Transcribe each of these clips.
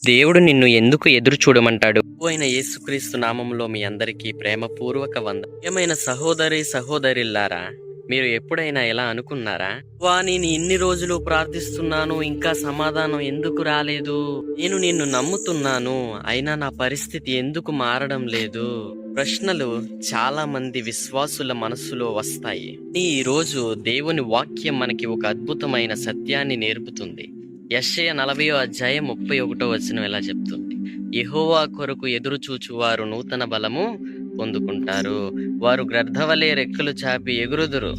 దేవుడు నిన్ను ఎందుకు ఎదురు చూడమంటాడు? అయిన యేసుక్రీస్తు నామంలో మీ అందరికీ ప్రేమపూర్వక ఏమైన సహోదరి సహోదరిల్లారా, మీరు ఎప్పుడైనా ఎలా అనుకున్నారా? నేను ఇన్ని రోజులు ప్రార్థిస్తున్నాను, ఇంకా సమాధానం ఎందుకు రాలేదు? నేను నిన్ను నమ్ముతున్నాను, అయినా నా పరిస్థితి ఎందుకు మారడం లేదు? ప్రశ్నలు చాలా మంది విశ్వాసుల మనస్సులో వస్తాయి. ఈ రోజు దేవుని వాక్యం మనకి ఒక అద్భుతమైన సత్యాన్ని నేర్పుతుంది. యెషయా 40:31 ఇలా చెప్తుంది, యెహోవా కొరకు ఎదురు చూచువారు నూతన బలము పొందుకుంటారు. వారు గ్రద్దవలే రెక్కలు చాపి ఎగురుదురు.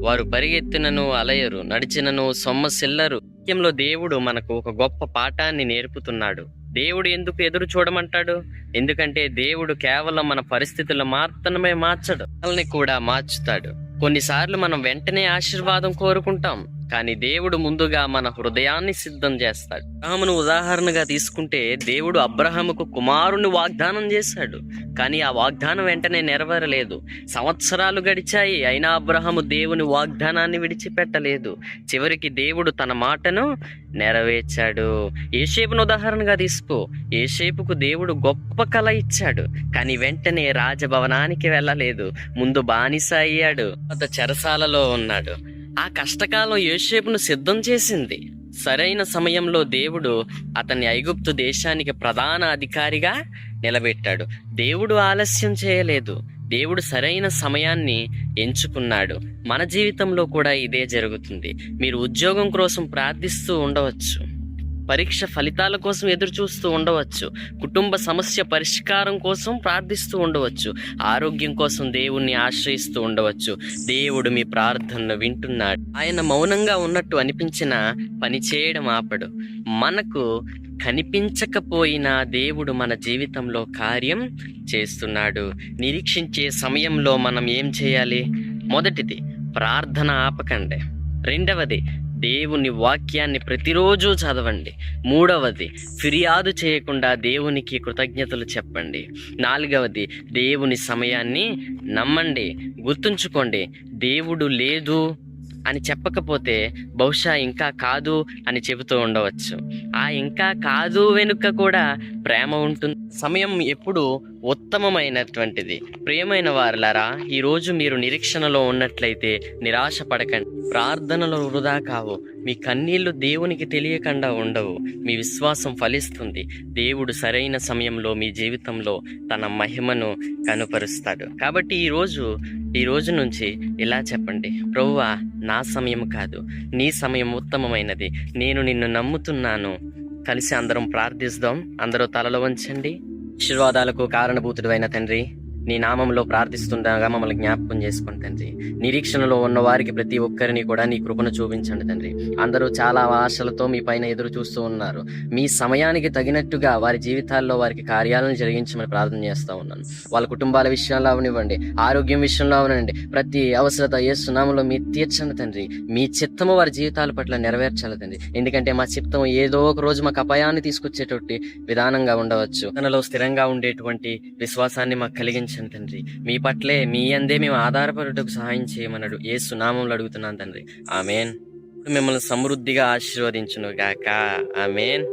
వారు పరిగెత్తినను అలయరు, నడిచినను సొమ్మసిల్లరు. వాక్యంలో దేవుడు మనకు ఒక గొప్ప పాఠాన్ని నేర్పుతున్నాడు. దేవుడు ఎందుకు ఎదురు చూడమంటాడు? ఎందుకంటే దేవుడు కేవలం మన పరిస్థితులు మాత్రమే మార్చడు, మనల్ని కూడా మార్చుతాడు. కొన్నిసార్లు మనం వెంటనే ఆశీర్వాదం కోరుకుంటాం, కానీ దేవుడు ముందుగా మన హృదయాన్ని సిద్ధం చేస్తాడు. అబ్రహామును ఉదాహరణగా తీసుకుంటే, దేవుడు అబ్రహాముకు కుమారుని వాగ్దానం చేశాడు, కానీ ఆ వాగ్దానం వెంటనే నెరవేరలేదు. సంవత్సరాలు గడిచాయి, అయినా అబ్రహాము దేవుని వాగ్దానాన్ని విడిచిపెట్టలేదు. చివరికి దేవుడు తన మాటను నెరవేర్చాడు. యోసేపును ఉదాహరణగా తీసుకో. యోసేపుకు దేవుడు గొప్ప కల ఇచ్చాడు, కానీ వెంటనే రాజభవనానికి వెళ్ళలేదు. ముందు బానిస అయ్యాడు, చెరసాలలో ఉన్నాడు. ఆ కష్టకాలం యోసేపును సిద్ధం చేసింది. సరైన సమయంలో దేవుడు అతన్ని ఐగుప్తు దేశానికి ప్రధాన అధికారిగా నిలబెట్టాడు. దేవుడు ఆలస్యం చేయలేదు, దేవుడు సరైన సమయాన్ని ఎంచుకున్నాడు. మన జీవితంలో కూడా ఇదే జరుగుతుంది. మీరు ఉద్యోగం కోసం ప్రార్థిస్తూ ఉండవచ్చు, పరీక్ష ఫలితాల కోసం ఎదురు చూస్తూ ఉండవచ్చు, కుటుంబ సమస్య పరిష్కారం కోసం ప్రార్థిస్తూ ఉండవచ్చు, ఆరోగ్యం కోసం దేవుణ్ణి ఆశ్రయిస్తూ ఉండవచ్చు. దేవుడు మీ ప్రార్థనను వింటున్నాడు. ఆయన మౌనంగా ఉన్నట్టు అనిపించిన పని చేయడం ఆపడు. మనకు కనిపించకపోయినా దేవుడు మన జీవితంలో కార్యం చేస్తున్నాడు. నిరీక్షించే సమయంలో మనం ఏం చేయాలి? మొదటిది, ప్రార్థన ఆపకండి. రెండవది, దేవుని వాక్యాన్ని ప్రతిరోజు చదవండి. మూడవది, ఫిర్యాదు చేయకుండా దేవునికి కృతజ్ఞతలు చెప్పండి. నాలుగవది, దేవుని సమయాన్ని నమ్మండి. గుర్తుంచుకోండి, దేవుడు లేదు అని చెప్పకపోతే బహుశా ఇంకా కాదు అని చెబుతూ ఉండవచ్చు. ఆ ఇంకా కాదు వెనుక కూడా ప్రేమ ఉంటుంది. సమయం ఎప్పుడు ఉత్తమమైనటువంటిది. ప్రియమైన వారలారా, ఈరోజు మీరు నిరీక్షణలో ఉన్నట్లయితే నిరాశ పడకండి. ప్రార్థనలు వృధా కావు, మీ కన్నీళ్లు దేవునికి తెలియకుండా ఉండవు. మీ విశ్వాసం ఫలిస్తుంది. దేవుడు సరైన సమయంలో మీ జీవితంలో తన మహిమను కనుపరుస్తాడు. కాబట్టి ఈ రోజు నుంచి ఇలా చెప్పండి, ప్రభువా, నా సమయం కాదు, నీ సమయం ఉత్తమమైనది. నేను నిన్ను నమ్ముతున్నాను. కలిసి అందరం ప్రార్థిస్తాం. అందరూ తలలు వంచండి. ఆశీర్వాదాలకు కారణభూతుడైన తండ్రి, నీ నామంలో ప్రార్థిస్తుండగా మమ్మల్ని జ్ఞాపకం చేసుకోండి తండ్రి. నిరీక్షణలో ఉన్న వారికి ప్రతి ఒక్కరిని కూడా నీ కృపను చూపించండి తండ్రి. అందరూ చాలా ఆశలతో మీ పైన ఎదురు చూస్తూ ఉన్నారు. మీ సమయానికి తగినట్టుగా వారి జీవితాల్లో వారికి కార్యాలను జరిగించమని ప్రార్థన చేస్తూ ఉన్నాను. వాళ్ళ కుటుంబాల విషయంలో అవనివ్వండి, ఆరోగ్యం విషయంలో అవనండి, ప్రతి అవసరత యేసు నామంలో మీరు తీర్చండి తండ్రి. మీ చిత్తము వారి జీవితాల పట్ల నెరవేర్చాలి తండ్రి. ఎందుకంటే మా చిత్తం ఏదో ఒక రోజు మాకు అపాయాన్ని తీసుకొచ్చేటువంటి విధానంగా ఉండవచ్చు. తనలో స్థిరంగా ఉండేటువంటి విశ్వాసాన్ని మాకు కలిగించండి తండ్రి. మీ పట్లే, మీ అందే మేము ఆధారపడుటకు సహాయం చేయమన్నాడు. యేసు నామములో అడుగుతున్నాను తండ్రి. ఆమేన్. మిమ్మల్ని సమృద్ధిగా ఆశీర్వదించును గాక. ఆమేన్.